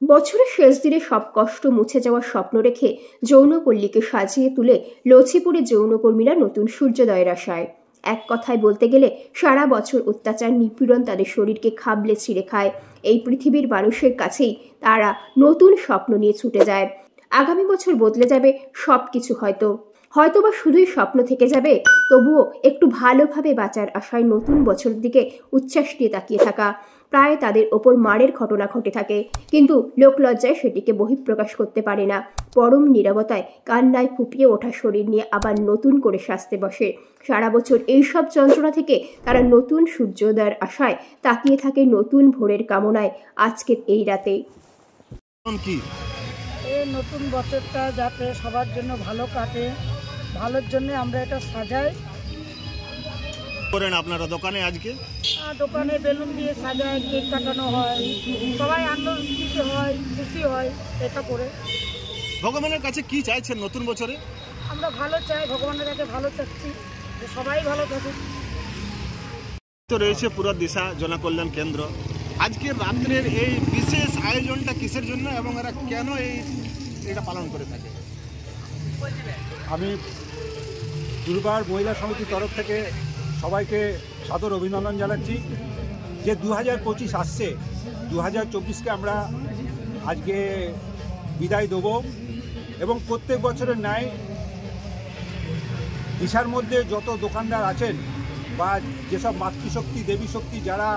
বছরের শেষ দিনে সব কষ্ট মুছে যাওয়ার স্বপ্ন রেখে যৌনপল্লীকে সাজিয়ে তুলে লছিপুরে যৌনকর্মীরা নতুন সূর্যোদয়ের আশায়। এক কথায় বলতে গেলে সারা বছর অত্যাচার নিপীড়ন তাদের শরীরকে খাবলে ছিঁড়ে খায়। এই পৃথিবীর মানুষের কাছেই তারা নতুন স্বপ্ন নিয়ে ছুটে যায়। আগামী বছর বদলে যাবে সবকিছু, হয়তোবা শুধুই স্বপ্ন থেকে যাবে, তবুও একটু ভালোভাবে বাঁচার আশায় নতুন বছরের দিকে উচ্ছ্বাস নিয়ে তাকিয়ে থাকা। প্রায় তাদের ওপর মারের ঘটনা ঘটে থাকে, কিন্তু লোকলজ্জায় সেটিকে বহিঃপ্রকাশ করতে পারে না। পরম নীরবতায় কান্নায় ফুপিয়ে ওঠা শরীর নিয়ে আবার নতুন করে সাজতে বসে। সারা বছর এইসব যন্ত্রণা থেকে তারা নতুন সূর্যোদয়ের আশায় তাকিয়ে থাকে নতুন ভোরের কামনায় আজকের এই রাতে। এই নতুন বছরটা যাতে সবার জন্য ভালো কাটে, ভালোর জন্য আমরা এটা সাজাই। করেন আপনারা দোকানে আজকে? দোকানে বেলুন দিয়ে সাজায়, কেক কাটানো হয়, সবাই আনন্দিত হয়, খুশি হয়। এটা করে ভগবানের কাছে কি চাইছেন নতুন বছরে? আমরা ভালো চাই, ভগবানের কাছে ভালো চাচ্ছি যে সবাই ভালো থাকে। তো রয়েছে পুরো দিশা জনকল্যাণ কেন্দ্র। আজকের রাত্রের এই বিশেষ আয়োজনটা কিসের জন্য এবং এরা কেন এটা পালন করে থাকে? আমি দুর্বার মহিলা সমিতির তরফ থেকে সবাইকে সাদর অভিনন্দন জানাচ্ছি যে 2025 আসছে, 2024কে আমরা আজকে বিদায় দেব এবং প্রত্যেক বছরের ন্যায় দিশার মধ্যে যত দোকানদার আছেন বা যেসব মাতৃশক্তি দেবী শক্তি যারা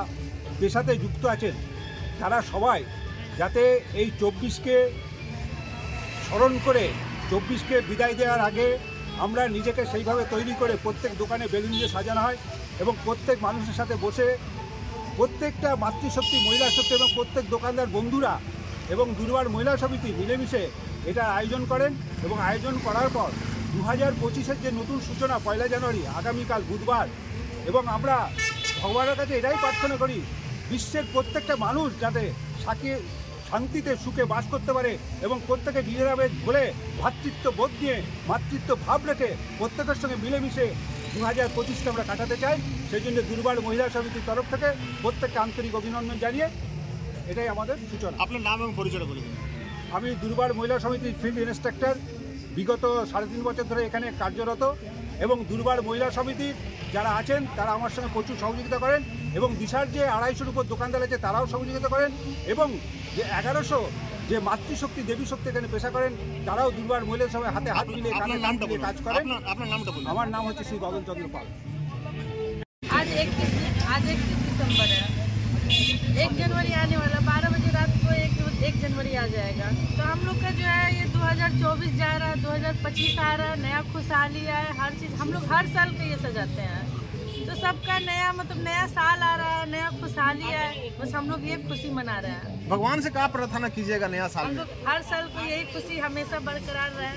পেশাতে যুক্ত আছেন, তারা সবাই যাতে এই 24কে স্মরণ করে 24কে বিদায় দেওয়ার আগে আমরা নিজেকে সেইভাবে তৈরি করে প্রত্যেক দোকানে বেলুন দিয়ে সাজানো হয় এবং প্রত্যেক মানুষের সাথে বসে প্রত্যেকটা মাতৃশক্তি মহিলা শক্তি এবং প্রত্যেক দোকানদার বন্ধুরা এবং দুর্বার মহিলা সমিতি মিলেমিশে এটার আয়োজন করেন এবং আয়োজন করার পর 2025-এর যে নতুন সূচনা 1 জানুয়ারি আগামীকাল বুধবার, এবং আমরা ভগবানের কাছে এটাই প্রার্থনা করি বিশ্বের প্রত্যেকটা মানুষ যাতে শান্তিতে সুখে বাস করতে পারে এবং প্রত্যেকে নিজেরাবে বলে ভ্রাতৃত্ব বোধ নিয়ে মাতৃত্ব ভাব রেখে প্রত্যেকের সঙ্গে মিলেমিশে 2025কে আমরা কাটাতে চাই। সেই জন্য দুর্বার মহিলা সমিতির তরফ থেকে প্রত্যেককে আন্তরিক অভিনন্দন জানিয়ে এটাই আমাদের সূচনা। আপনার নাম এবং পরিচয় বলে দিন। আমি দুর্বার মহিলা সমিতির ফিল্ড ইন্সট্রাক্টর, বিগত 3.5 বছর ধরে এখানে কার্যরত এবং দুর্বার মহিলা সমিতির যারা আছেন তারা আমার সঙ্গে প্রচুর সহযোগিতা করেন এবং দিশার যে 250-র উপর দোকানদার আছে তারাও সহযোগিতা করেন এবং যে 1100 যে মাতৃশক্তি দেবী শক্তি এখানে পেশা করেন তারাও দুর্বার মহিলা সবাই হাতে হাত মিলিয়ে কাজ করেন। আপনার নামটা বলুন। আমার নাম হচ্ছে শ্রী বাদল চন্দ্র পাল। आज 31 दिसंबर है। 1 जनवरी आने वाला, 12 बजे रात को 1 जनवरी आ जाएगा। तो हम लोग का जो है ये 2024 जा रहा है, 2025 आ रहा है, नया खुशहाली आए, हर चीज़ हम लोग हर साल का ये सजाते हैं। तो सबका नया नया साल आ रहा है, नया खुशहाली आए, बस हम लोग ये खुशी मना रहे हैं। भगवान से क्या प्रार्थना कीजिएगा नया साल हम में? लोग हर साल को यही खुशी हमेशा बरकरार रहे।